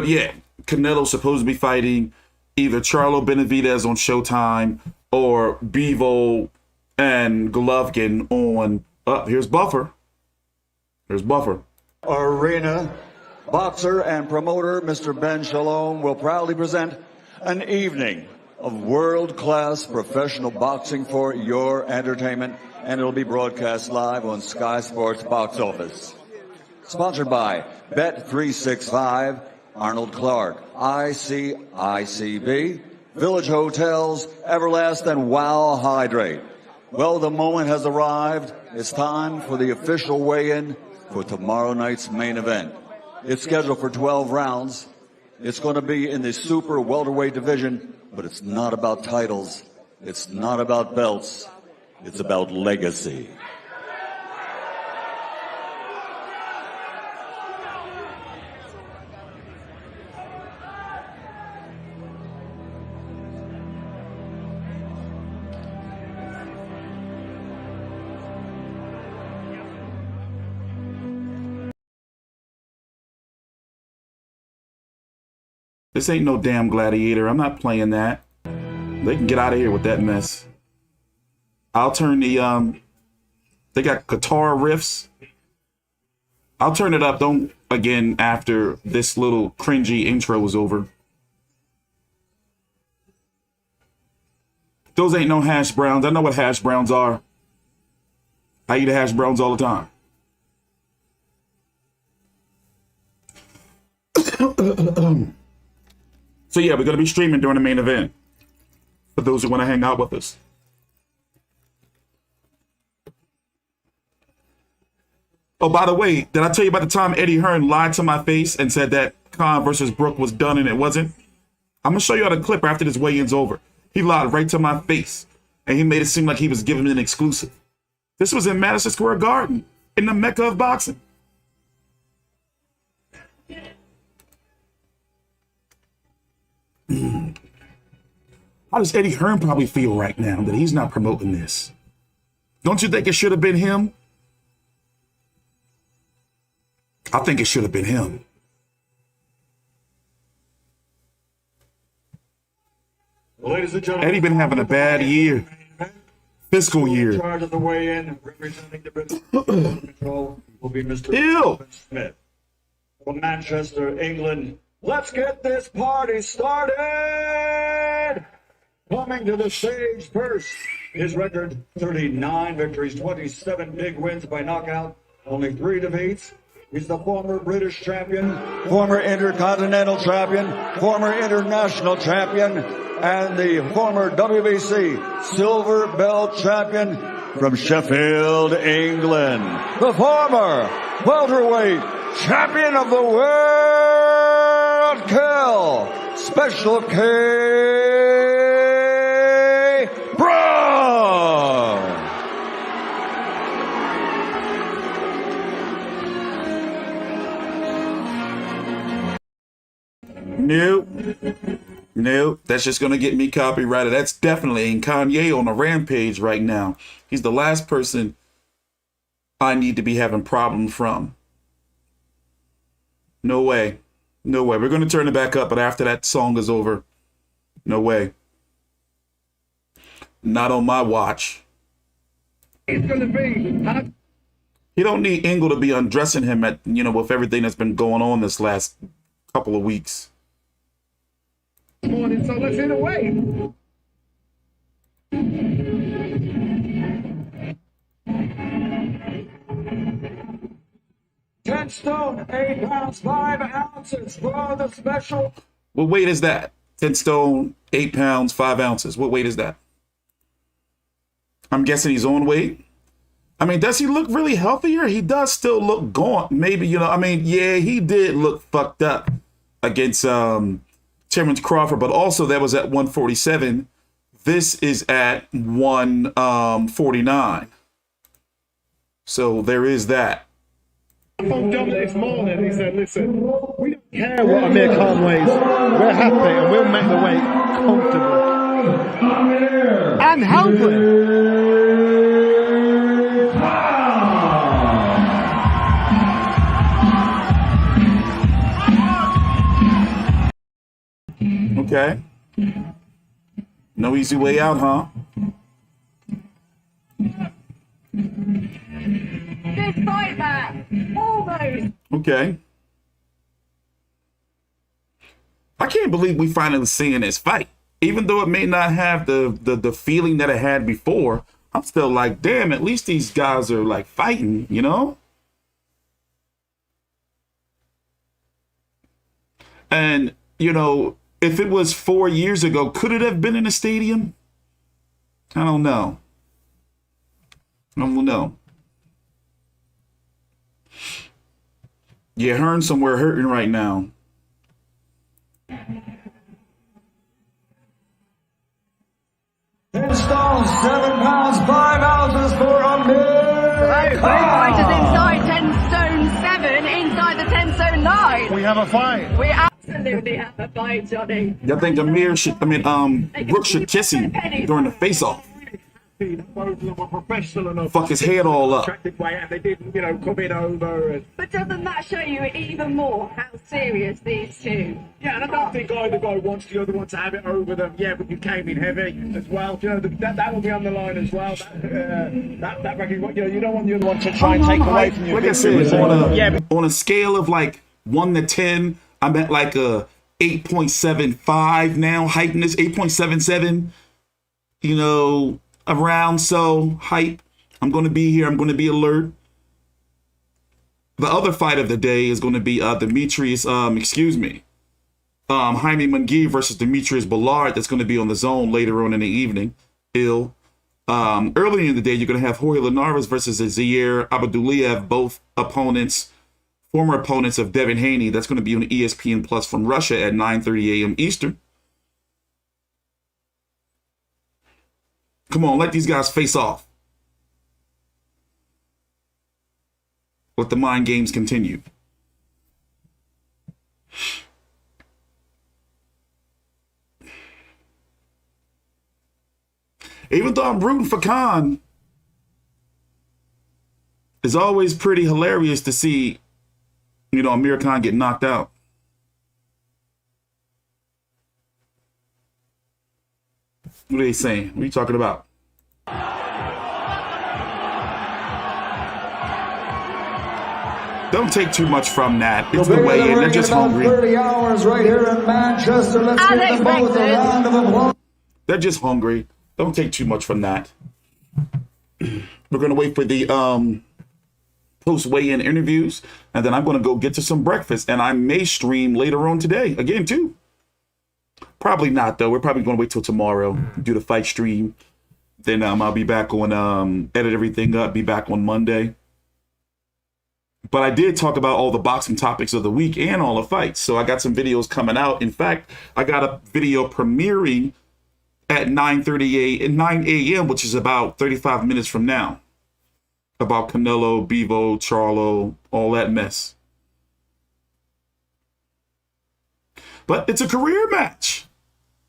yeah, Canelo's supposed to be fighting either Charlo Benavidez on Showtime or Bivol and Golovkin on... here's Buffer. Here's Buffer. Arena boxer and promoter Mr. Ben Shalom will proudly present an evening of world-class professional boxing for your entertainment, and it'll be broadcast live on Sky Sports Box Office. Sponsored by Bet365, Arnold Clark, ICICB, Village Hotels, Everlast, and Wow Hydrate. Well, the moment has arrived. It's time for the official weigh-in for tomorrow night's main event. It's scheduled for 12 rounds. It's going to be in the super welterweight division, but it's not about titles. It's not about belts. It's about legacy. This ain't no damn gladiator. I'm not playing that. They can get out of here with that mess. I'll turn the they got guitar riffs. I'll turn it up again after this little cringy intro is over. Those ain't no hash browns. I know what hash browns are. I eat hash browns all the time. So yeah, we're going to be streaming during the main event for those who want to hang out with us. Oh, by the way, did I tell you about the time Eddie Hearn lied to my face and said that Khan versus Brook was done and it wasn't? I'm going to show you all the clip after this weigh-in's over. He lied right to my face, and he made it seem like he was giving me an exclusive. This was in Madison Square Garden, in the mecca of boxing. How does Eddie Hearn probably feel right now that he's not promoting this? Don't you think it should have been him? I think it should have been him. Ladies and gentlemen, Eddie been having a bad year. Fiscal year. In charge of the weigh-in, representing the British control, will be Mr. Smith from Manchester, England. Let's get this party started! Coming to the stage first, his record 39 victories, 27 big wins by knockout, only 3 defeats. He's the former British champion, former Intercontinental champion, former international champion, and the former WBC silver belt champion from Sheffield, England. The former welterweight champion of the world, Kell Special K Brook. Nope, that's just gonna get me copyrighted. That's definitely ain't Kanye on a rampage right now. He's the last person I need to be having problems from. No way. No way. We're gonna turn it back up, but after that song is over, no way. Not on my watch. It's gonna be. He don't need Ingle to be undressing him at, with everything that's been going on this last couple of weeks. Morning, so let's hit away. $10 stone, 8 pounds, 5 ounces for the special. What weight is that? 10 stone, 8 pounds, 5 ounces. What weight is that? I'm guessing he's on weight. I mean, does he look really healthier? He does still look gaunt. Maybe, yeah, he did look fucked up against Terrence Crawford, but also that was at 147. This is at 149. So there is that. I phoned Dominic this morning. He said, listen, we don't care what Amir Khan weighs. We're happy and we'll make the weight comfortable. And healthy. Okay. No easy way out, huh? Good fight, Matt. Almost. Okay. I can't believe we finally seeing this fight. Even though it may not have the feeling that it had before, I'm still like, damn, at least these guys are like fighting, you know? And, you know, if it was 4 years ago, could it have been in a stadium? I don't know. I don't know. Yeah, Hearn somewhere hurting right now. 10 stones, 7 pounds, 5 ounces for Amir. Both fighters inside 10 stone 7, inside the 10 stone 9. We have a fight. We absolutely have a fight, Johnny. I think Amir should, Brook should kiss him during the face-off. Both of them were professional enough. Fuck his head all up. And they didn't, you know, come in over. And... But doesn't that show you even more how serious these two? Yeah, and I don't think either guy wants the other one to have it over them. Yeah, but you came in heavy as well. You know, that will be on the line as well. That record, you know, you don't want the other one to try and take away from you. Like I said, on a scale of like 1 to 10, I'm at like a 8.75 now. Heighten this 8.77. You know, around so hype. I'm going to be here. I'm going to be alert. The other fight of the day is going to be Dimitri's, Jaime Munguia versus Demetrius Ballard. That's going to be on the zone later on in the evening. Earlier in the day, you're going to have Jorge Linares versus Zaire Abdulayev, both opponents, former opponents of Devin Haney. That's going to be on ESPN Plus from Russia at 9:30 a.m. Eastern. Come on, let these guys face off. Let the mind games continue. Even though I'm rooting for Khan, it's always pretty hilarious to see, you know, Amir Khan get knocked out. What are they saying? What are you talking about? Don't take too much from that. It's the weigh-in. They're just hungry. 30 hours right here in Manchester. Let's give them both a round of applause. They're just hungry. Don't take too much from that. We're going to wait for the post-weigh-in interviews, and then I'm going to go get to some breakfast, and I may stream later on today again, too. Probably not, though. We're probably going to wait till tomorrow, do the fight stream. Then I'll be back on, edit everything up, be back on Monday. But I did talk about all the boxing topics of the week and all the fights. So I got some videos coming out. In fact, I got a video premiering at 9 a.m., which is about 35 minutes from now, about Canelo, Bivol, Charlo, all that mess. But it's a career match.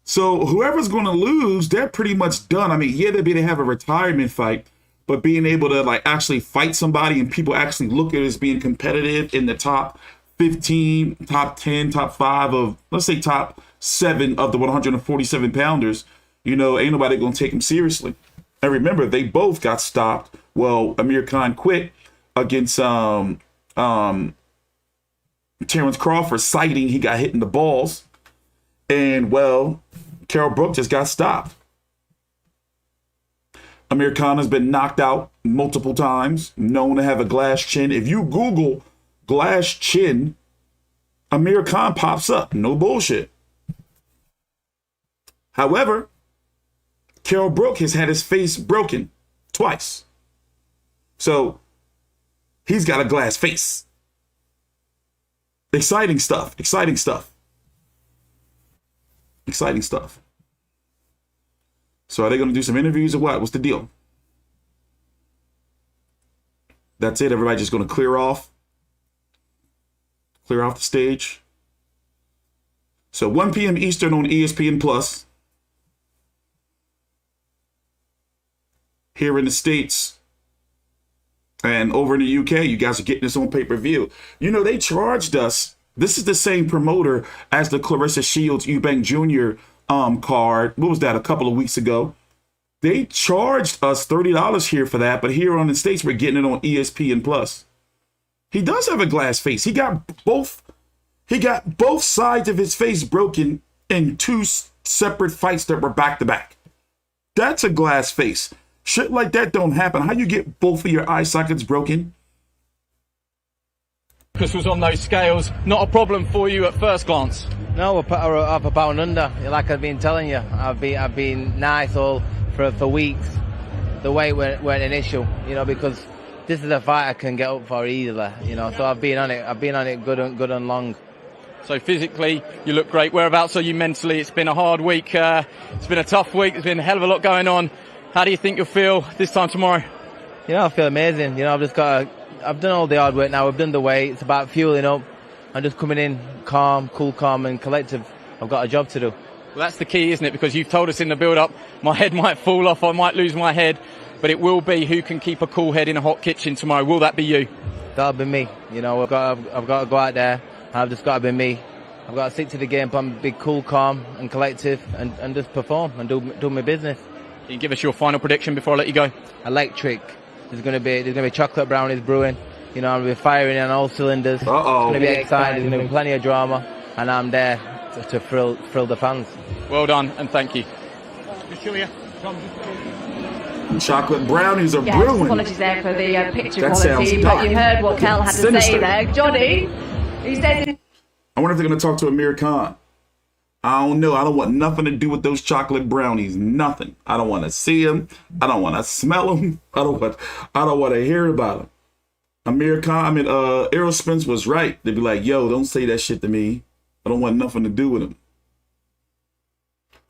So whoever's going to lose, they're pretty much done. I mean, yeah, they're going to have a retirement fight, but being able to like actually fight somebody and people actually look at it as being competitive in the top 15, top 10, top 5 of, let's say top 7 of the 147 pounders, you know, ain't nobody going to take them seriously. And remember, they both got stopped. Well, Amir Khan quit against Terrence Crawford, citing he got hit in the balls. And, well, Kell Brook just got stopped. Amir Khan has been knocked out multiple times, known to have a glass chin. If you Google glass chin, Amir Khan pops up. No bullshit. However, Kell Brook has had his face broken twice. So he's got a glass face. Exciting stuff. Exciting stuff. Exciting stuff. So are they going to do some interviews or what? What's the deal? That's it. Everybody just going to clear off the stage. So 1 p.m. Eastern on ESPN Plus. Here in the States and over in the UK, you guys are getting this on pay-per-view. You know, they charged us. This is the same promoter as the Clarissa Shields Eubank Jr. Card. What was that, a couple of weeks ago? They charged us $30 here for that, but here on the States, we're getting it on ESPN Plus. He does have a glass face. He got both He got both sides of his face broken in 2 separate fights that were back-to-back. That's a glass face. Shit like that don't happen. How you get both of your eye sockets broken? Focus was on those scales. Not a problem for you at first glance. No, we're up a pound under. Like I've been telling you, I've been nice all for weeks. The weight weren't an issue, you know, because this is a fight I can get up for easily, you know. So I've been on it. I've been on it good and long. So physically, you look great. Whereabouts are you mentally? It's been a hard week. It's been a tough week. There's been a hell of a lot going on. How do you think you'll feel this time tomorrow? You know, I feel amazing. You know, I've done all the hard work now. I've done the weight. It's about fueling up. I'm just coming in calm, cool, calm and collective. I've got a job to do. Well, that's the key, isn't it? Because you've told us in the build-up, my head might fall off, I might lose my head, but it will be who can keep a cool head in a hot kitchen tomorrow. Will that be you? That'll be me. You know, I've got to go out there. I've just got to be me. I've got to stick to the game plan, be cool, calm and collective and just perform and do my business. Can you give us your final prediction before I let you go? Electric. There's going to be chocolate brownies brewing. You know, I'll be firing on all cylinders. It's going to be exciting. There's going to be plenty of drama, and I'm there to thrill the fans. Well done, and thank you. Chocolate brownies are brewing. Apologies there for the picture quality, but you heard what Kell had to say there. Johnny, he says... I wonder if they're going to talk to Amir Khan. I don't know. I don't want nothing to do with those chocolate brownies. Nothing. I don't want to see them. I don't want to smell them. I don't want to hear about them. Amir Khan, Errol Spence was right. They'd be like, yo, don't say that shit to me. I don't want nothing to do with him.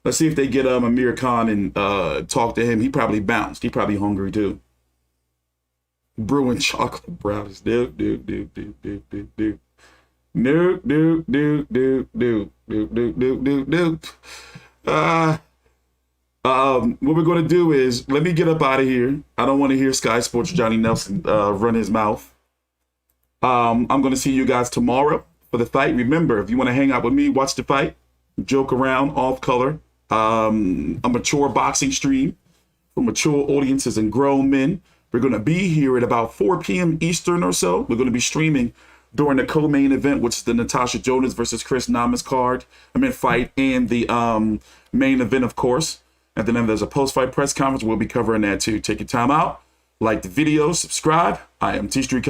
Let's see if they get Amir Khan and talk to him. He probably bounced. He probably hungry too. Brewing chocolate brownies. What we're going to do is, let me get up out of here. I don't want to hear Sky Sports Johnny Nelson run his mouth. I'm going to see you guys tomorrow for the fight. Remember, if you want to hang out with me, watch the fight, joke around, off color. A mature boxing stream for mature audiences and grown men. We're going to be here at about 4 p.m. Eastern or so. We're going to be streaming during the co-main event, which is the Natasha Jonas versus Chris Namus fight, and the main event, of course. And then there's a post-fight press conference. We'll be covering that too. Take your time out, like the video, subscribe. I am T Street.